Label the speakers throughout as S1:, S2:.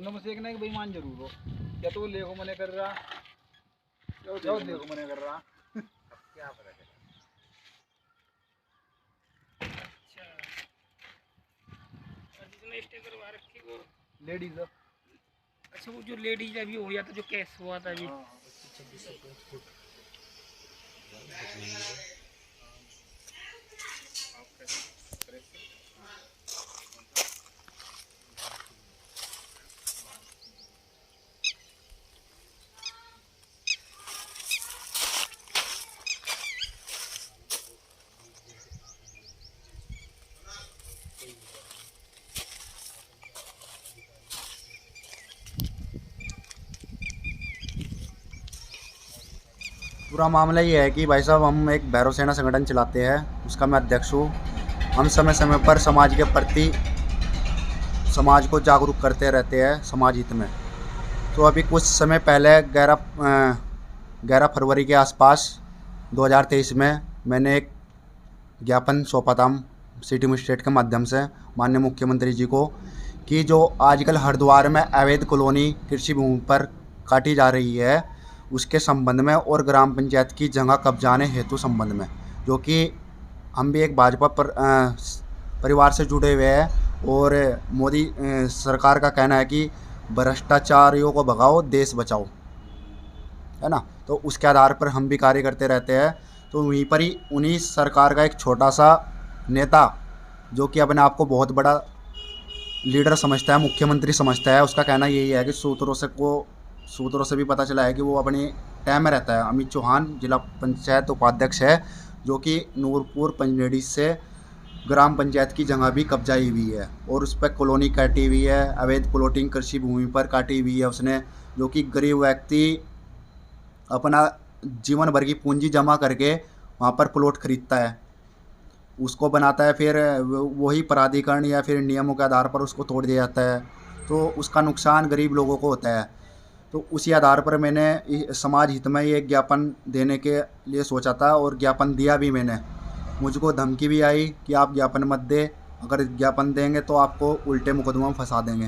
S1: उनमें से एक ना एक बेईमान जरूर हो, या तो वो लेखो मने कर रहा, या वो देखो मने कर रहा।
S2: क्या पता चला।
S3: अच्छा, और जिसने स्टे करवा रखी वो
S1: लेडीज।
S3: अच्छा, वो जो लेडीज अभी हो गया था, जो केस हुआ था अभी।
S1: हाँ।
S4: पूरा मामला ये है कि भाई साहब हम एक भैरव सेना संगठन चलाते हैं, उसका मैं अध्यक्ष हूँ। हम समय समय पर समाज के प्रति समाज को जागरूक करते रहते हैं समाज हित में। तो अभी कुछ समय पहले 11 फरवरी के आसपास 2023 में मैंने एक ज्ञापन सौंपा था सिटी मजिस्ट्रेट के माध्यम से माननीय मुख्यमंत्री जी को, कि जो आजकल हरिद्वार में अवैध कॉलोनी कृषि भूमि पर काटी जा रही है उसके संबंध में और ग्राम पंचायत की जगह कब्जाने हेतु संबंध में, जो कि हम भी एक भाजपा परिवार से जुड़े हुए हैं और मोदी सरकार का कहना है कि भ्रष्टाचारियों को भगाओ देश बचाओ, है ना। तो उसके आधार पर हम भी कार्य करते रहते हैं। तो वहीं पर ही उन्हीं सरकार का एक छोटा सा नेता जो कि अपने आप को बहुत बड़ा लीडर समझता है, मुख्यमंत्री समझता है, उसका कहना यही है कि सूत्रों से भी पता चला है कि वो अपने टाइम में रहता है। अमित चौहान जिला पंचायत उपाध्यक्ष है, जो कि नूरपुर पंजनेड़ी से ग्राम पंचायत की जगह भी कब्जाई हुई है और उस पर कॉलोनी काटी हुई है, अवैध प्लॉटिंग कृषि भूमि पर काटी हुई है उसने, जो कि गरीब व्यक्ति अपना जीवन भर की पूंजी जमा करके वहाँ पर प्लॉट खरीदता है, उसको बनाता है, फिर वही प्राधिकरण या फिर नियमों के आधार पर उसको तोड़ दिया जाता है, तो उसका नुकसान गरीब लोगों को होता है। तो उसी आधार पर मैंने समाज हित में ये ज्ञापन देने के लिए सोचा था और ज्ञापन दिया भी मैंने। मुझको धमकी भी आई कि आप ज्ञापन मत दे, अगर ज्ञापन देंगे तो आपको उल्टे मुकदमा में फंसा देंगे।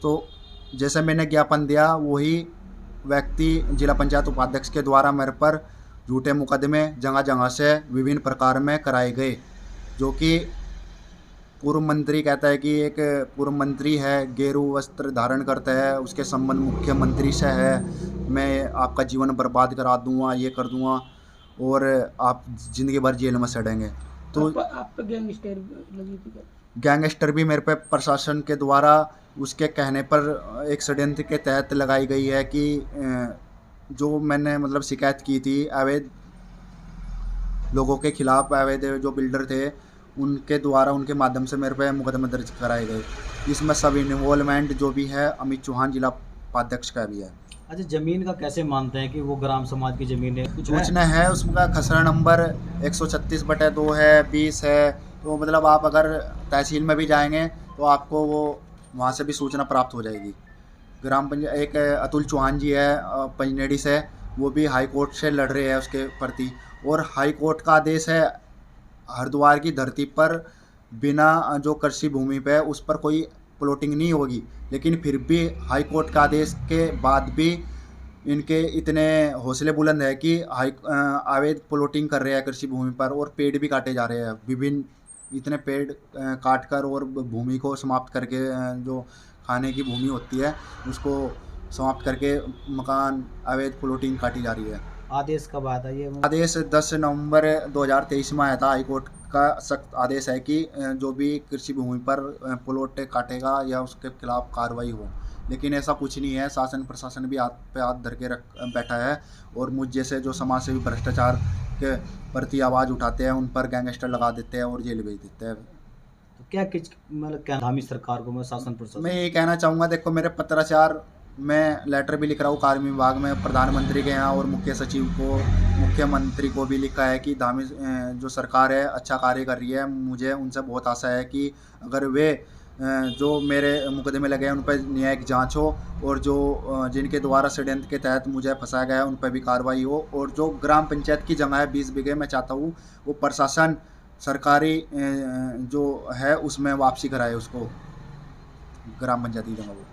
S4: तो जैसे मैंने ज्ञापन दिया वही व्यक्ति जिला पंचायत उपाध्यक्ष के द्वारा मेरे पर झूठे मुकदमे जगह जगह से विभिन्न प्रकार में कराए गए, जो कि पूर्व मंत्री कहता है कि एक पूर्व मंत्री है, गेरू वस्त्र धारण करता है, उसके संबंध मुख्यमंत्री से है, मैं आपका जीवन बर्बाद करा दूंगा, ये कर दूंगा और आप ज़िंदगी भर जेल में सड़ेंगे। तो
S3: आप पे गैंगस्टर लगी थी क्या?
S4: गैंगस्टर भी मेरे पे प्रशासन के द्वारा उसके कहने पर एक षड्यंत्र के तहत लगाई गई है कि जो मैंने मतलब शिकायत की थी अवैध लोगों के खिलाफ, अवैध जो बिल्डर थे उनके द्वारा उनके माध्यम से मेरे पे मुकदमे दर्ज कराए गए। इसमें सब इन्वॉल्वमेंट जो भी है अमित चौहान जिला उपाध्यक्ष का भी है।
S5: अच्छा, ज़मीन का कैसे मानते हैं कि वो ग्राम समाज की ज़मीन है? कुछ
S4: सूचना है उसका खसरा नंबर 136/2 है, 20 है। तो मतलब आप अगर तहसील में भी जाएंगे तो आपको वो वहाँ से भी सूचना प्राप्त हो जाएगी। ग्राम पंचायत एक अतुल चौहान जी है पंजनेड़ी से, वो भी हाई कोर्ट से लड़ रहे हैं उसके प्रति, और हाई कोर्ट का आदेश है हरिद्वार की धरती पर बिना जो कृषि भूमि पे उस पर कोई प्लॉटिंग नहीं होगी, लेकिन फिर भी हाई कोर्ट का आदेश के बाद भी इनके इतने हौसले बुलंद है कि अवैध प्लॉटिंग कर रहे हैं कृषि भूमि पर और पेड़ भी काटे जा रहे हैं, विभिन्न इतने पेड़ काट कर और भूमि को समाप्त करके जो खाने की भूमि होती है उसको समाप्त करके मकान अवैध प्लॉटिंग काटी जा रही है।
S5: आदेश कब आया था ये?
S4: आदेश 10 नवंबर 2023 में आया था। हाईकोर्ट का सख्त आदेश है कि जो भी कृषि भूमि पर प्लॉट काटेगा या उसके खिलाफ कार्रवाई हो, लेकिन ऐसा कुछ नहीं है। शासन प्रशासन भी हाथ पे हाथ धर के बैठा है और मुझ जैसे जो समाज सेवी भ्रष्टाचार के प्रति आवाज़ उठाते हैं उन पर गैंगस्टर लगा देते हैं और जेल भेज देते हैं।
S5: तो क्या किस मतलब क्या धामी सरकार को, मैं शासन प्रशासन
S4: मैं ये कहना चाहूँगा, देखो मेरे पत्राचार मैं लेटर भी लिख रहा हूँ कार्मिक विभाग में, प्रधानमंत्री के यहाँ और मुख्य सचिव को, मुख्यमंत्री को भी लिखा है कि धामी जो सरकार है अच्छा कार्य कर रही है। मुझे उनसे बहुत आशा है कि अगर वे जो मेरे मुकदमे लगे हैं उन पर न्यायिक जांच हो और जो जिनके द्वारा षड्यंत्र के तहत मुझे फंसाया गया है उन पर भी कार्रवाई हो, और जो ग्राम पंचायत की जगह है 20 बीघे मैं चाहता हूँ वो प्रशासन सरकारी जो है उसमें वापसी कराए उसको, ग्राम पंचायत की जगह वो।